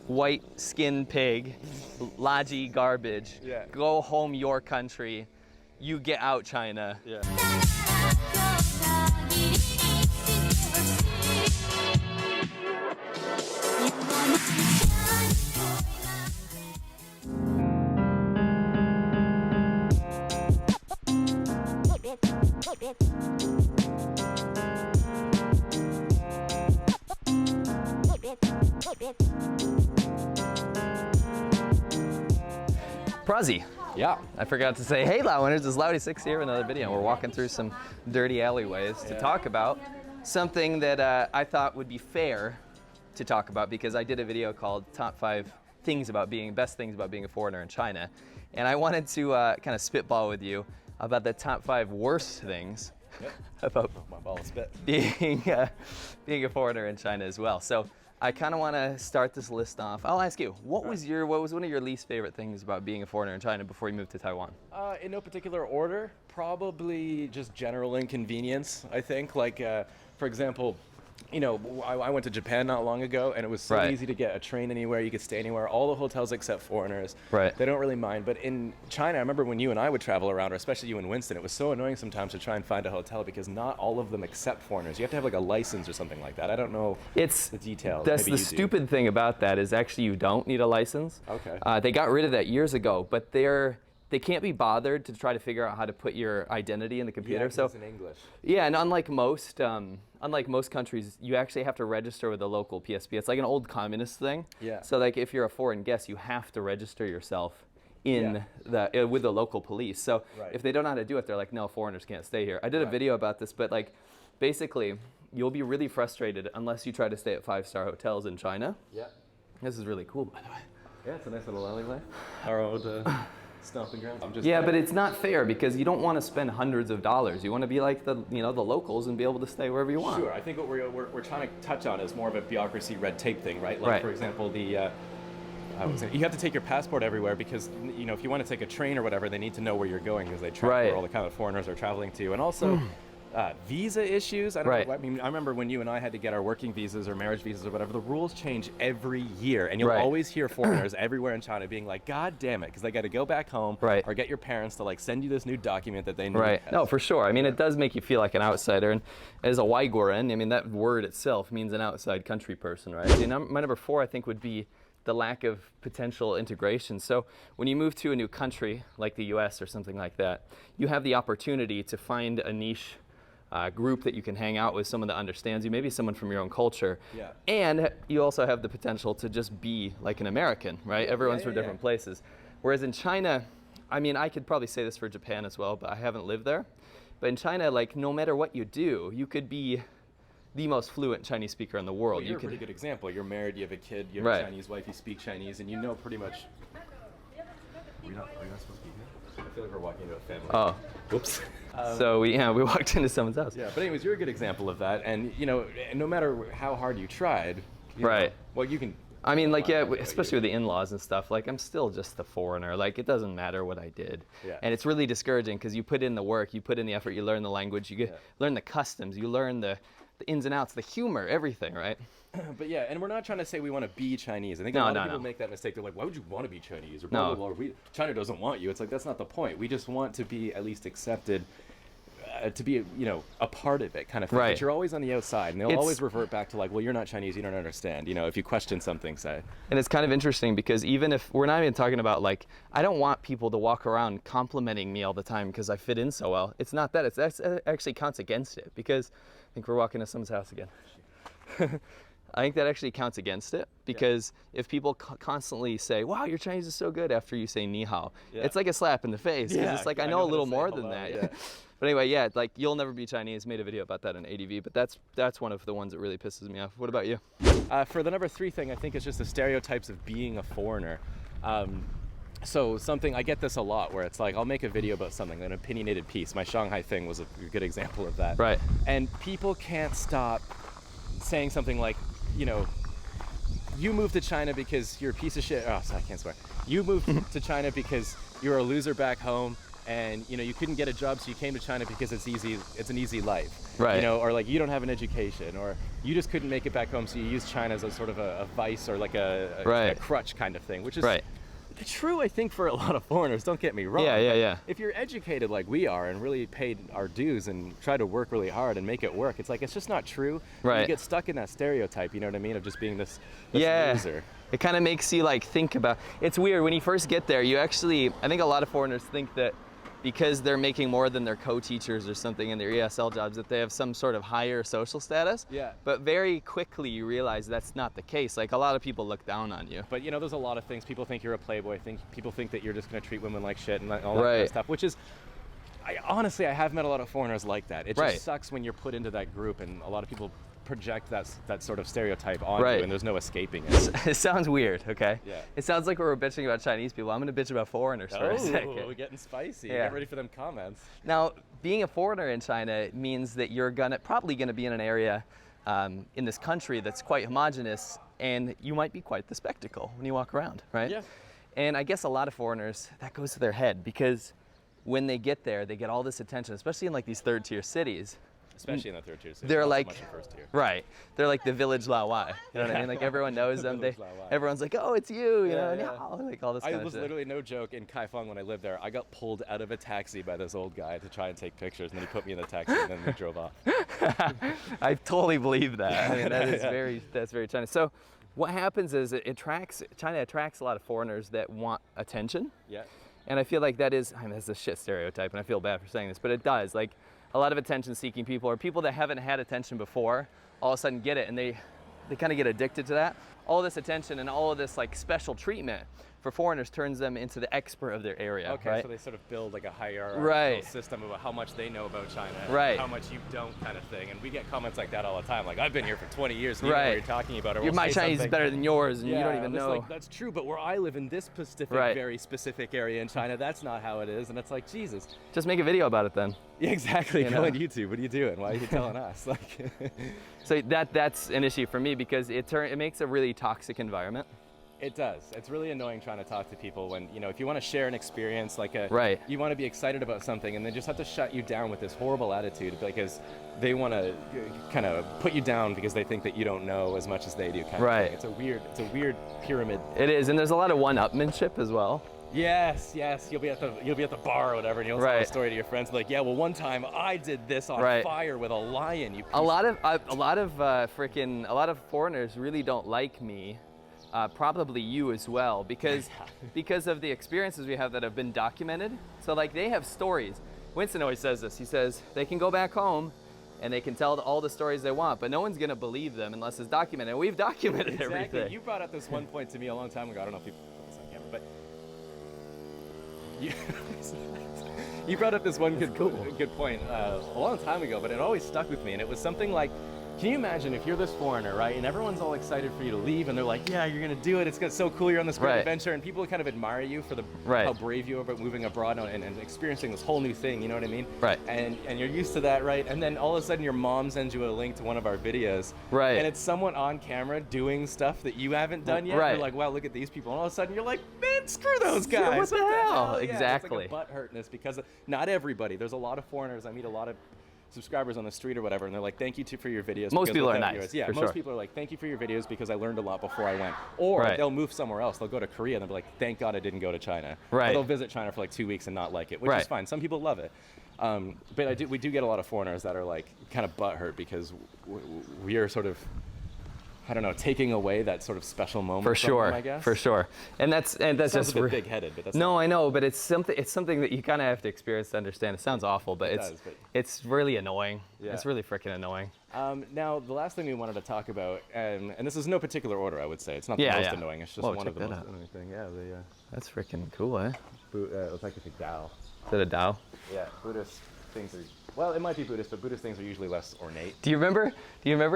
white skin pig, Laji garbage. Yeah. Go home your country. You get out China. Yeah. Prozzie. Yeah. I forgot to say, hey Laowinners, it's Laowinners here with another video. We're walking through some dirty alleyways to talk about something that I thought would be fair to talk about, because I did a video called Top 5 Best Things About Being a Foreigner in China. And I wanted to kind of spitball with you about the top 5 worst things about My ball of spit. being a foreigner in China as well. So I kind of want to start this list off. I'll ask you, what was one of your least favorite things about being a foreigner in China before you moved to Taiwan? In no particular order, probably just general inconvenience, I think. Like, for example, you know, I went to Japan not long ago, and it was so easy to get a train anywhere. You could stay anywhere. All the hotels accept foreigners. Right. They don't really mind. But in China, I remember when you and I would travel around, or especially you and Winston, it was so annoying sometimes to try and find a hotel because not all of them accept foreigners. You have to have like a license or something like that. I don't know the details. That's the stupid thing about that is actually you don't need a license. Okay. They got rid of that years ago, but they can't be bothered to try to figure out how to put your identity in the computer. Yeah, so it's in English. Yeah, and unlike most countries, you actually have to register with the local PSP. It's like an old communist thing. Yeah. So like if you're a foreign guest, you have to register yourself with the local police. So if they don't know how to do it, they're like, no, foreigners can't stay here. I did a video about this, but like basically you'll be really frustrated unless you try to stay at 5-star hotels in China. Yeah. This is really cool, by the way. Yeah, it's a nice little alleyway. Our old stomping ground. But it's not fair because you don't want to spend hundreds of dollars. You want to be like the locals and be able to stay wherever you want. Sure. I think what we're trying to touch on is more of a bureaucracy red tape thing, right? Like for example, you have to take your passport everywhere because if you want to take a train or whatever, they need to know where you're going because they track where all the kind of foreigners are traveling to, and also. Visa issues. I don't know. I mean, I remember when you and I had to get our working visas or marriage visas or whatever. The rules change every year, and you'll always hear foreigners everywhere in China being like, "God damn it," because they got to go back home or get your parents to like send you this new document that they need. Right. No, for sure. I mean, it does make you feel like an outsider, and as a Uiguran, I mean, that word itself means an outside country person, right? My number 4, I think, would be the lack of potential integration. So when you move to a new country like the US or something like that, you have the opportunity to find a niche group that you can hang out with, someone that understands you, maybe someone from your own culture. Yeah. And you also have the potential to just be like an American, right? Everyone's from different places. Whereas in China, I mean, I could probably say this for Japan as well, but I haven't lived there. But in China, like, no matter what you do, you could be the most fluent Chinese speaker in the world. Well, you're a pretty good example. You're married, you have a kid, you have a Chinese wife, you speak Chinese, and you know pretty much. Are you not supposed to be here? I feel like we're walking into a family. Oh, whoops. So we walked into someone's house. Yeah, but anyways, you're a good example of that, and no matter how hard you tried, well, you can. I mean, like, especially with the in-laws and stuff, like, I'm still just the foreigner. Like, it doesn't matter what I did. Yeah. And it's really discouraging because you put in the work, you put in the effort, you learn the language, you learn the customs, you learn the ins and outs, the humor, everything, right? But yeah, and we're not trying to say we want to be Chinese. I think a lot of people make that mistake. They're like, why would you want to be Chinese? Or blah, blah, blah. China doesn't want you. It's like, that's not the point. We just want to be at least accepted, to be, a part of it kind of thing. But you're always on the outside, and they'll always revert back to like, well, you're not Chinese, you don't understand. If you question something, say. And it's kind of interesting because even if we're not even talking about like, I don't want people to walk around complimenting me all the time because I fit in so well. It's not that. It actually counts against it because I think we're walking to someone's house again. I think that actually counts against it because if people constantly say, wow, your Chinese is so good after you say ni hao, it's like a slap in the face. It's like, I know a little more than that. But anyway, like, you'll never be Chinese. Made a video about that on ADV, but that's one of the ones that really pisses me off. What about you? For the number 3 thing, I think it's just the stereotypes of being a foreigner. So something, I get this a lot where it's like, I'll make a video about something, an opinionated piece. My Shanghai thing was a good example of that. Right. And people can't stop saying something like, you moved to China because you're a piece of shit. Oh, sorry, I can't swear. You moved to China because you're a loser back home, and you couldn't get a job, so you came to China because it's easy. It's an easy life, right? Or like you don't have an education, or you just couldn't make it back home, so you use China as a sort of a vice or like a crutch kind of thing, which is true, I think, for a lot of foreigners. Don't get me wrong. Yeah. If you're educated like we are and really paid our dues and try to work really hard and make it work, it's like it's just not true. Right. You get stuck in that stereotype. You know what I mean? Of just being this loser. It kind of makes you like think about. It's weird when you first get there. You actually, I think a lot of foreigners think that because they're making more than their co-teachers or something in their ESL jobs, that they have some sort of higher social status. Yeah. But very quickly you realize that's not the case. Like a lot of people look down on you. But there's a lot of things. People think you're a playboy. People think that you're just going to treat women like shit and all that kind of stuff, which is, honestly, I have met a lot of foreigners like that. It just sucks when you're put into that group, and a lot of people project that sort of stereotype on you, and there's no escaping it. It sounds weird, okay? Yeah. It sounds like we're bitching about Chinese people. I'm going to bitch about foreigners for a second. We're getting spicy. Yeah. Get ready for them comments. Now, being a foreigner in China means that you're probably going to be in an area in this country that's quite homogenous, and you might be quite the spectacle when you walk around, right? Yeah. And I guess a lot of foreigners, that goes to their head, because when they get there, they get all this attention, especially in like these third-tier cities. Especially in the third-tier cities. They're like, so much in first tier. Right. They're like the village Laowai. You know what I mean? Like everyone knows them. Everyone's like, oh, it's you. You know, like all this kind of shit. I was literally, no joke, in Kaifeng when I lived there. I got pulled out of a taxi by this old guy to try and take pictures, and then he put me in the taxi, and then we drove off. I totally believe that. I mean, that's very China. So, what happens is China attracts a lot of foreigners that want attention. Yeah. And I feel like that's a shit stereotype, and I feel bad for saying this, but it does. Like, a lot of attention-seeking people, or people that haven't had attention before, all of a sudden get it, and they kind of get addicted to that. All this attention and all of this like special treatment for foreigners turns them into the expert of their area. Okay, right? So they sort of build like a hierarchical system about how much they know about China, and how much you don't, kind of thing. And we get comments like that all the time. Like, I've been here for 20 years, and you know what you're talking about. Or my Chinese is better than yours, and you don't even know. Like, that's true, but where I live in this very specific area in China, that's not how it is. And it's like, Jesus. Just make a video about it then. Yeah, exactly. Go on YouTube. What are you doing? Why are you telling us? Like. So that's an issue for me, because it makes a really toxic environment. It does. It's really annoying trying to talk to people when, if you want to share an experience, like you want to be excited about something, and they just have to shut you down with this horrible attitude because they want to kind of put you down because they think that you don't know as much as they do. Kind of thing. It's a weird pyramid. It is, and there's a lot of one-upmanship as well. Yes. You'll be at the bar or whatever, and you'll tell a story to your friends, like, yeah, well, one time I did this on fire with a lion. A lot of foreigners really don't like me. Probably you as well, because of the experiences we have that have been documented. So like they have stories. Winston always says this. He says they can go back home and they can tell all the stories they want, but no one's gonna believe them unless it's documented. And we've documented everything. You brought up this one point to me a long time ago. I don't know if you put this on camera, but you brought up this one good point a long time ago, but it always stuck with me, and it was something like, can you imagine if you're this foreigner, right, and everyone's all excited for you to leave, and they're like, yeah, you're going to do it, it's so cool, you're on this great adventure, and people kind of admire you for how brave you are about moving abroad and experiencing this whole new thing, you know what I mean? Right. And you're used to that, right? And then all of a sudden your mom sends you a link to one of our videos, and it's someone on camera doing stuff that you haven't done yet. You're like, wow, look at these people. And all of a sudden you're like, man, screw those guys. Yeah, what the hell? Yeah, Exactly. It's like a butthurtness because not everybody. There's a lot of foreigners. I meet a lot of subscribers on the street or whatever, and they're like, thank you for your videos. Most people are nice. Yeah, most people are like, thank you for your videos because I learned a lot before I went. Or they'll move somewhere else. They'll go to Korea and they'll be like, thank God I didn't go to China. Or they'll visit China for like 2 weeks and not like it, which is fine. Some people love it. But we do get a lot of foreigners that are like kind of butthurt because we are sort of, I don't know, taking away that sort of special moment from them, I guess. For sure. And that's just a bit big-headed, but that's I know, but it's something that you kind of have to experience to understand. It sounds awful, but it's really annoying. Yeah. It's really freaking annoying. Now, the last thing we wanted to talk about, and this is no particular order, I would say. It's not the most annoying. It's just one of the most annoying things. Yeah, that's freaking cool, eh? It's like a Dao. Is it a Dao? Yeah, Buddhist things are. Well, it might be Buddhist, but Buddhist things are usually less ornate. Do you remember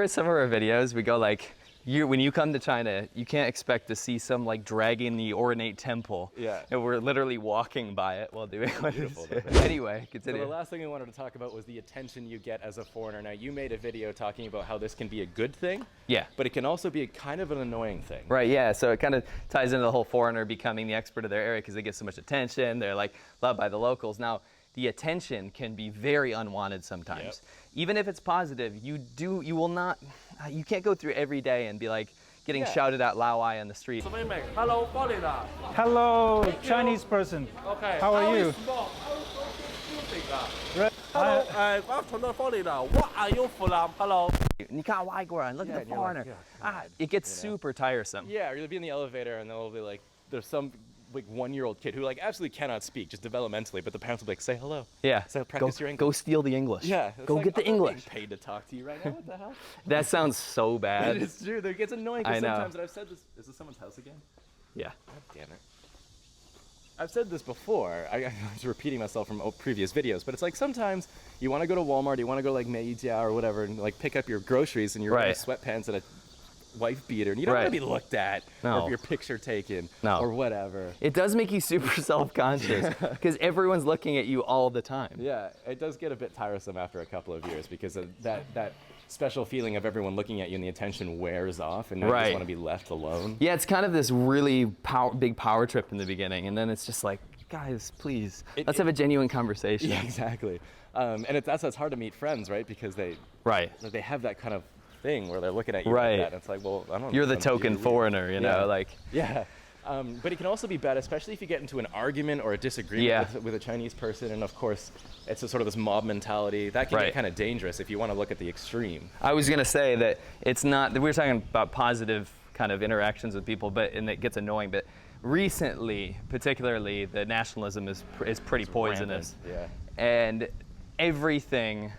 some of our videos? We go like, when you come to China, you can't expect to see some like dragging the ornate temple. Yeah. And we're literally walking by it while doing what Beautiful. Anyway, continue. So the last thing we wanted to talk about was the attention you get as a foreigner. Now, you made a video talking about how this can be a good thing. Yeah. But it can also be kind of an annoying thing. Right, yeah. So it kind of ties into the whole foreigner becoming the expert of their area because they get so much attention. They're like loved by the locals. Now, the attention can be very unwanted sometimes. Yep. Even if it's positive, you can't go through every day and be like getting shouted at Laowai on the street. Hello, foreigner. Hello, Chinese person. Okay. How are you? Hello, afternoon, foreigner. What are you from? Hello. 你看外国人, look at the foreigner. It gets super tiresome. Yeah, or you'll be in the elevator and they'll be like, there's some like 1-year-old kid who like absolutely cannot speak, just developmentally, but the parents will be like, say hello. Yeah. So practice your English. Go steal the English. Yeah. Go like, get the I'm not English. being paid to talk to you right now. What the hell? That sounds so bad. It is true. It gets annoying I because know. sometimes, and I've said this, is this someone's house again? Yeah. God damn it. I've said this before. I was repeating myself from previous videos, but it's like sometimes you want to go to Walmart, you want to go to like Meijia or whatever, and like pick up your groceries, and you're wearing sweatpants and a wife beater, and you don't want to be looked at or your picture taken or whatever. It does make you super self-conscious because everyone's looking at you all the time. Yeah, it does get a bit tiresome after a couple of years because of that special feeling of everyone looking at you and the attention wears off, and now you just want to be left alone. Yeah, it's kind of this really big power trip in the beginning, and then it's just like, guys, please, let's have a genuine conversation. Yeah, exactly. And that's why it's hard to meet friends, right? Because they have that kind of thing where they're looking at you like that. And it's like, well, I don't know. You're the token foreigner, you know, like. Yeah. But it can also be bad, especially if you get into an argument or a disagreement with a Chinese person. And of course, it's a sort of this mob mentality. That can get kind of dangerous if you want to look at the extreme. I was going to say that it's not, we were talking about positive kind of interactions with people, and it gets annoying. But recently, particularly, the nationalism is pretty poisonous. Yeah. And everything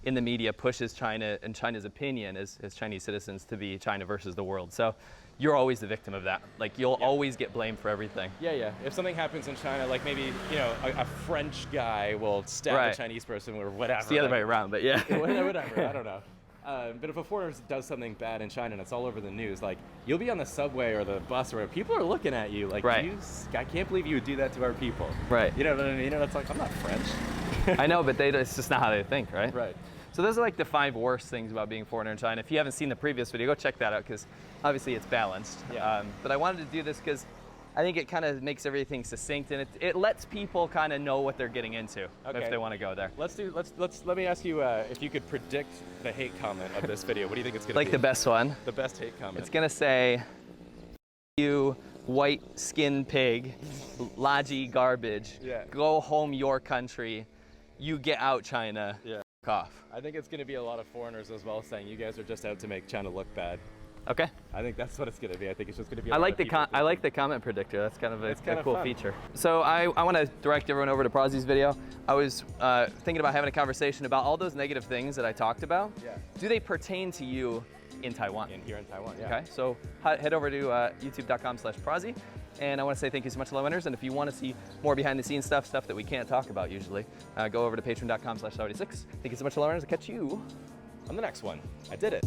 in the media pushes China and China's opinion as Chinese citizens to be China versus the world. So you're always the victim of that. Like, you'll always get blamed for everything. Yeah. If something happens in China, like maybe, you know, a French guy will stab a Chinese person or whatever. It's the other way around, but yeah. Whatever, I don't know. But if a foreigner does something bad in China and it's all over the news, like, you'll be on the subway or the bus or whatever, people are looking at you like, I can't believe you would do that to our people. Right. You know what I mean? And it's like, I'm not French. I know, but it's just not how they think, right? Right. So those are like the 5 worst things about being a foreigner in China. If you haven't seen the previous video, go check that out because obviously it's balanced. Yeah. But I wanted to do this because I think it kind of makes everything succinct and it lets people kind of know what they're getting into if they want to go there. Let me ask you if you could predict the hate comment of this video. What do you think it's going to be? Like the best one. The best hate comment. It's going to say, you white skin pig, Laji garbage, go home your country, you get out China. Yeah. Off. I think it's going to be a lot of foreigners as well saying you guys are just out to make China look bad. Okay. I think that's what it's going to be. I think it's just going to be. I like the comment predictor. That's kind of a cool fun feature. So I want to direct everyone over to Prozzie's video. I was thinking about having a conversation about all those negative things that I talked about. Yeah. Do they pertain to you in Taiwan? Here in Taiwan. Yeah. Okay. So head over to youtube.com/Prozzie. And I want to say thank you so much to Laowinners. And if you want to see more behind the scenes stuff that we can't talk about usually, go over to patreon.com/Laowinners. Thank you so much to Laowinners. I'll catch you on the next one. I did it.